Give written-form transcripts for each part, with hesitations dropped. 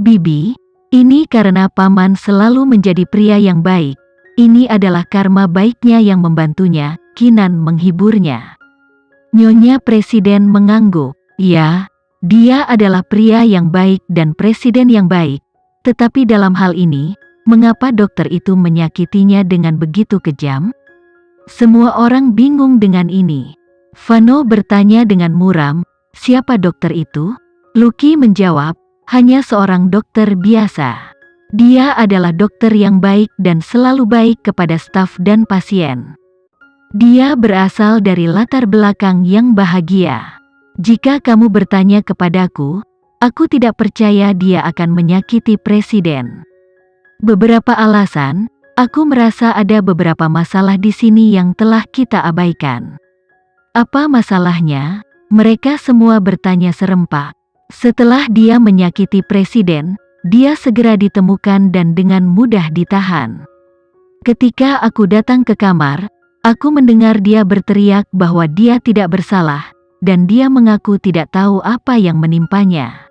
Bibi, ini karena Paman selalu menjadi pria yang baik. Ini adalah karma baiknya yang membantunya. Kinan menghiburnya. Nyonya Presiden mengangguk. Ya, dia adalah pria yang baik dan presiden yang baik. Tetapi dalam hal ini, mengapa dokter itu menyakitinya dengan begitu kejam? Semua orang bingung dengan ini. Vano bertanya dengan muram, siapa dokter itu? Lucky menjawab, hanya seorang dokter biasa. Dia adalah dokter yang baik dan selalu baik kepada staf dan pasien. Dia berasal dari latar belakang yang bahagia. Jika kamu bertanya kepadaku, aku tidak percaya dia akan menyakiti presiden. Beberapa alasan, aku merasa ada beberapa masalah di sini yang telah kita abaikan. Apa masalahnya? Mereka semua bertanya serempak. Setelah dia menyakiti presiden, dia segera ditemukan dan dengan mudah ditahan. Ketika aku datang ke kamar, aku mendengar dia berteriak bahwa dia tidak bersalah, dan dia mengaku tidak tahu apa yang menimpanya.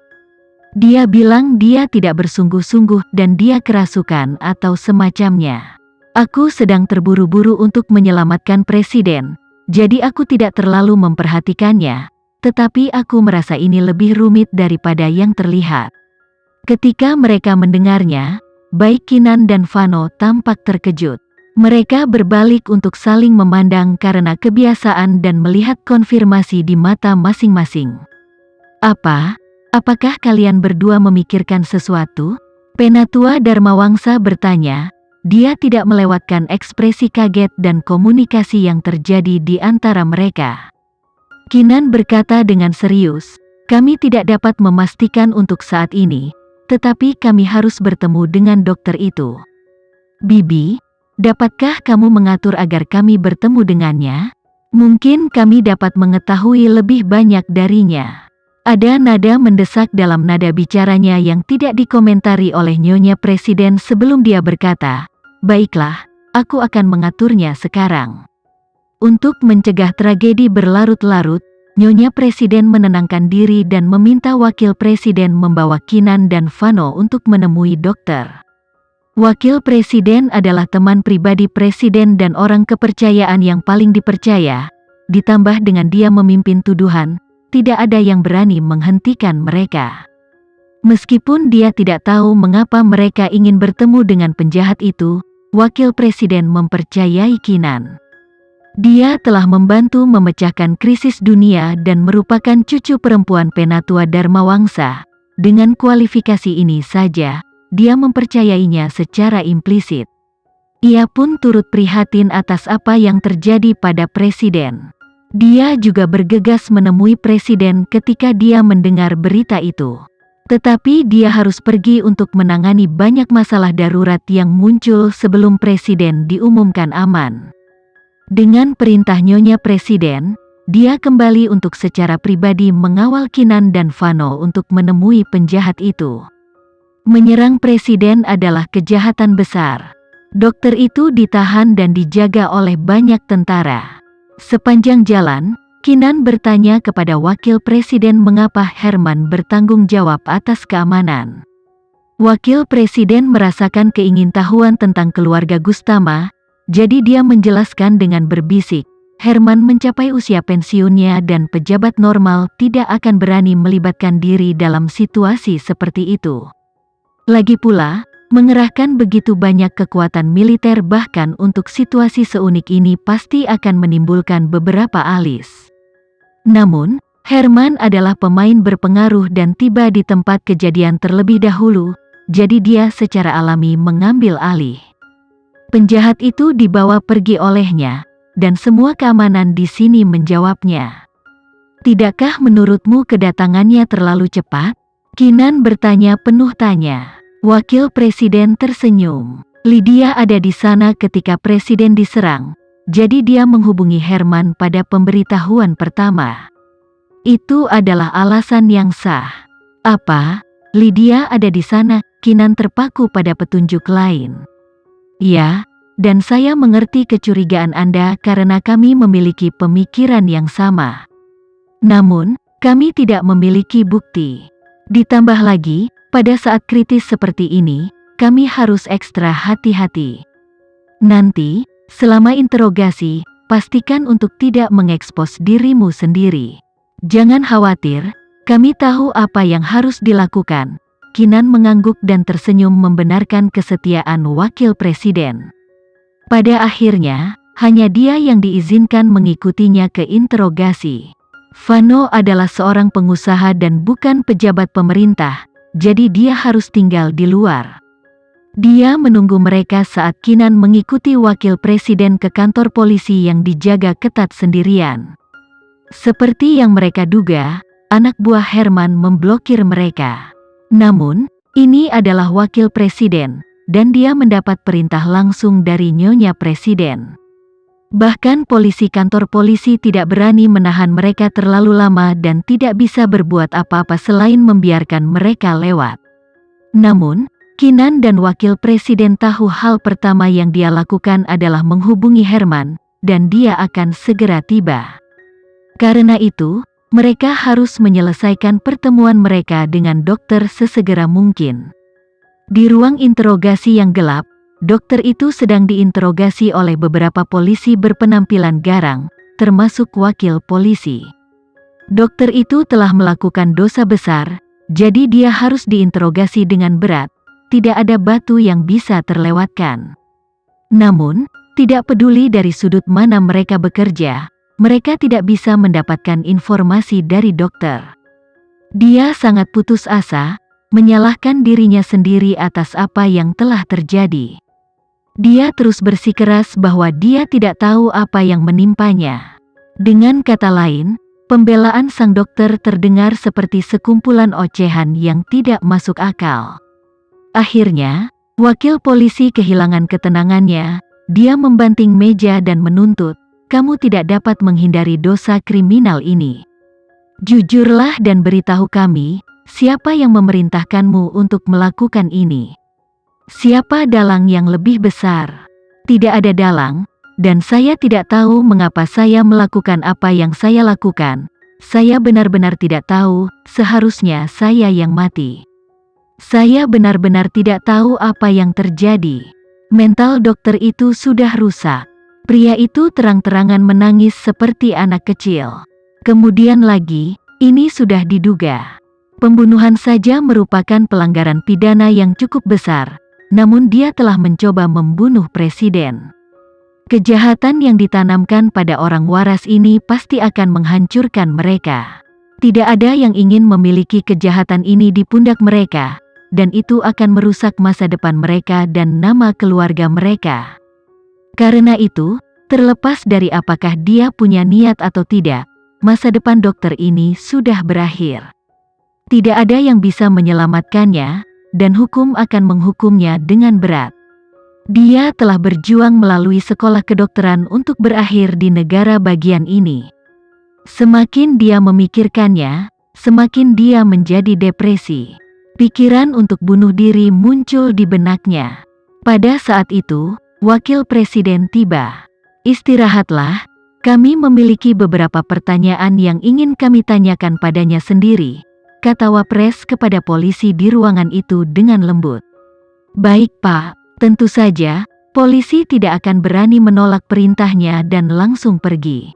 Dia bilang dia tidak bersungguh-sungguh dan dia kerasukan atau semacamnya. Aku sedang terburu-buru untuk menyelamatkan presiden, jadi aku tidak terlalu memperhatikannya. Tetapi aku merasa ini lebih rumit daripada yang terlihat. Ketika mereka mendengarnya, baik Kinan dan Vano tampak terkejut. Mereka berbalik untuk saling memandang karena kebiasaan dan melihat konfirmasi di mata masing-masing. Apakah kalian berdua memikirkan sesuatu? Penatua Dharmawangsa bertanya. Dia tidak melewatkan ekspresi kaget dan komunikasi yang terjadi di antara mereka. Kinan berkata dengan serius, kami tidak dapat memastikan untuk saat ini, tetapi kami harus bertemu dengan dokter itu. Bibi, dapatkah kamu mengatur agar kami bertemu dengannya? Mungkin kami dapat mengetahui lebih banyak darinya. Ada nada mendesak dalam nada bicaranya yang tidak dikomentari oleh Nyonya Presiden sebelum dia berkata, baiklah, aku akan mengaturnya sekarang. Untuk mencegah tragedi berlarut-larut, Nyonya Presiden menenangkan diri dan meminta Wakil Presiden membawa Kinan dan Vano untuk menemui dokter. Wakil Presiden adalah teman pribadi Presiden dan orang kepercayaan yang paling dipercaya. Ditambah dengan dia memimpin tuduhan, tidak ada yang berani menghentikan mereka. Meskipun dia tidak tahu mengapa mereka ingin bertemu dengan penjahat itu, Wakil Presiden mempercayai Kinan. Dia telah membantu memecahkan krisis dunia dan merupakan cucu perempuan Penatua Dharmawangsa. Dengan kualifikasi ini saja, dia mempercayainya secara implisit. Ia pun turut prihatin atas apa yang terjadi pada presiden. Dia juga bergegas menemui presiden ketika dia mendengar berita itu. Tetapi dia harus pergi untuk menangani banyak masalah darurat yang muncul sebelum presiden diumumkan aman. Dengan perintah Nyonya Presiden, dia kembali untuk secara pribadi mengawal Kinan dan Vano untuk menemui penjahat itu. Menyerang presiden adalah kejahatan besar. Dokter itu ditahan dan dijaga oleh banyak tentara. Sepanjang jalan, Kinan bertanya kepada Wakil Presiden mengapa Herman bertanggung jawab atas keamanan. Wakil Presiden merasakan keingintahuan tentang keluarga Gustama, jadi dia menjelaskan dengan berbisik, Herman mencapai usia pensiunnya dan pejabat normal tidak akan berani melibatkan diri dalam situasi seperti itu. Lagi pula, mengerahkan begitu banyak kekuatan militer bahkan untuk situasi seunik ini pasti akan menimbulkan beberapa alis. Namun, Herman adalah pemain berpengaruh dan tiba di tempat kejadian terlebih dahulu, jadi dia secara alami mengambil alih. Penjahat itu dibawa pergi olehnya, dan semua keamanan di sini menjawabnya. Tidakkah menurutmu kedatangannya terlalu cepat? Kinan bertanya penuh tanya. Wakil Presiden tersenyum. Lydia ada di sana ketika Presiden diserang, jadi dia menghubungi Herman pada pemberitahuan pertama. Itu adalah alasan yang sah. Apa? Lydia ada di sana? Kinan terpaku pada petunjuk lain. Ya, dan saya mengerti kecurigaan Anda karena kami memiliki pemikiran yang sama. Namun, kami tidak memiliki bukti. Ditambah lagi, Pada saat kritis seperti ini, kami harus ekstra hati-hati. Nanti, selama interogasi, pastikan untuk tidak mengekspos dirimu sendiri. Jangan khawatir, kami tahu apa yang harus dilakukan. Kinan mengangguk dan tersenyum membenarkan kesetiaan wakil presiden. Pada akhirnya, hanya dia yang diizinkan mengikutinya ke interogasi. Vano adalah seorang pengusaha dan bukan pejabat pemerintah, jadi dia harus tinggal di luar. Dia menunggu mereka saat Kinan mengikuti wakil presiden ke kantor polisi yang dijaga ketat sendirian. Seperti yang mereka duga, anak buah Herman memblokir mereka. Namun, ini adalah wakil presiden, dan dia mendapat perintah langsung dari Nyonya Presiden. Bahkan kantor polisi tidak berani menahan mereka terlalu lama dan tidak bisa berbuat apa-apa selain membiarkan mereka lewat. Namun, Kinan dan wakil presiden tahu hal pertama yang dia lakukan adalah menghubungi Herman, dan dia akan segera tiba. Karena itu, mereka harus menyelesaikan pertemuan mereka dengan dokter sesegera mungkin. Di ruang interogasi yang gelap, dokter itu sedang diinterogasi oleh beberapa polisi berpenampilan garang, termasuk wakil polisi. Dokter itu telah melakukan dosa besar, jadi dia harus diinterogasi dengan berat, tidak ada batu yang bisa terlewatkan. Namun, tidak peduli dari sudut mana mereka bekerja, mereka tidak bisa mendapatkan informasi dari dokter. Dia sangat putus asa, menyalahkan dirinya sendiri atas apa yang telah terjadi. Dia terus bersikeras bahwa dia tidak tahu apa yang menimpanya. Dengan kata lain, pembelaan sang dokter terdengar seperti sekumpulan ocehan yang tidak masuk akal. Akhirnya, wakil polisi kehilangan ketenangannya, dia membanting meja dan menuntut, "Kamu tidak dapat menghindari dosa kriminal ini. Jujurlah dan beritahu kami, siapa yang memerintahkanmu untuk melakukan ini? Siapa dalang yang lebih besar?" "Tidak ada dalang, dan saya tidak tahu mengapa saya melakukan apa yang saya lakukan. Saya benar-benar tidak tahu, seharusnya saya yang mati. Saya benar-benar tidak tahu apa yang terjadi." Mental dokter itu sudah rusak. Pria itu terang-terangan menangis seperti anak kecil. Kemudian lagi, ini sudah diduga. Pembunuhan saja merupakan pelanggaran pidana yang cukup besar. Namun dia telah mencoba membunuh presiden. Kejahatan yang ditanamkan pada orang waras ini pasti akan menghancurkan mereka. Tidak ada yang ingin memiliki kejahatan ini di pundak mereka, dan itu akan merusak masa depan mereka dan nama keluarga mereka. Karena itu, terlepas dari apakah dia punya niat atau tidak, masa depan dokter ini sudah berakhir. Tidak ada yang bisa menyelamatkannya, dan hukum akan menghukumnya dengan berat. Dia telah berjuang melalui sekolah kedokteran untuk berakhir di negara bagian ini. Semakin dia memikirkannya, semakin dia menjadi depresi. Pikiran untuk bunuh diri muncul di benaknya. Pada saat itu, wakil presiden tiba. "Istirahatlah, kami memiliki beberapa pertanyaan yang ingin kami tanyakan padanya sendiri," kata Wapres kepada polisi di ruangan itu dengan lembut. "Baik Pak, tentu saja." Polisi tidak akan berani menolak perintahnya dan langsung pergi.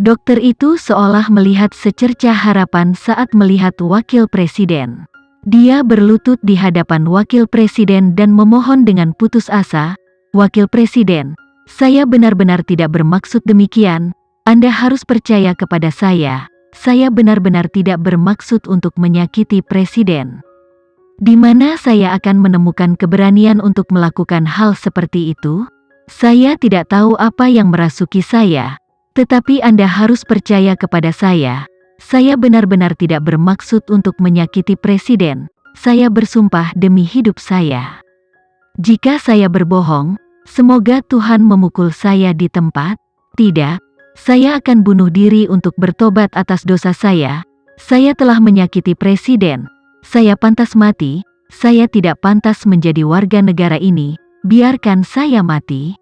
Dokter itu seolah melihat secercah harapan saat melihat wakil presiden. Dia berlutut di hadapan wakil presiden dan memohon dengan putus asa, "Wakil presiden, saya benar-benar tidak bermaksud demikian. Anda harus percaya kepada saya. Saya benar-benar tidak bermaksud untuk menyakiti presiden. Di mana saya akan menemukan keberanian untuk melakukan hal seperti itu? Saya tidak tahu apa yang merasuki saya, tetapi Anda harus percaya kepada saya. Saya benar-benar tidak bermaksud untuk menyakiti presiden. Saya bersumpah demi hidup saya. Jika saya berbohong, semoga Tuhan memukul saya di tempat. Tidak, saya akan bunuh diri untuk bertobat atas dosa saya. Saya telah menyakiti presiden. Saya pantas mati. Saya tidak pantas menjadi warga negara ini. Biarkan saya mati."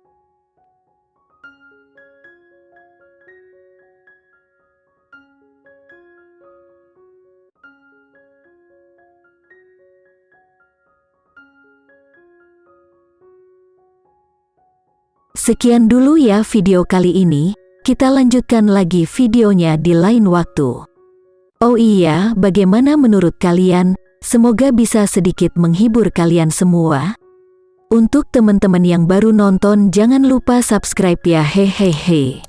Sekian dulu ya video kali ini, kita lanjutkan lagi videonya di lain waktu. Oh iya, bagaimana menurut kalian? Semoga bisa sedikit menghibur kalian semua. Untuk teman-teman yang baru nonton, jangan lupa subscribe ya, hehehe.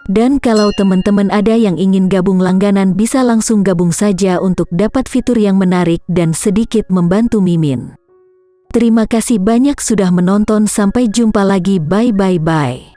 Dan kalau teman-teman ada yang ingin gabung langganan, bisa langsung gabung saja untuk dapat fitur yang menarik dan sedikit membantu Mimin. Terima kasih banyak sudah menonton, sampai jumpa lagi, bye.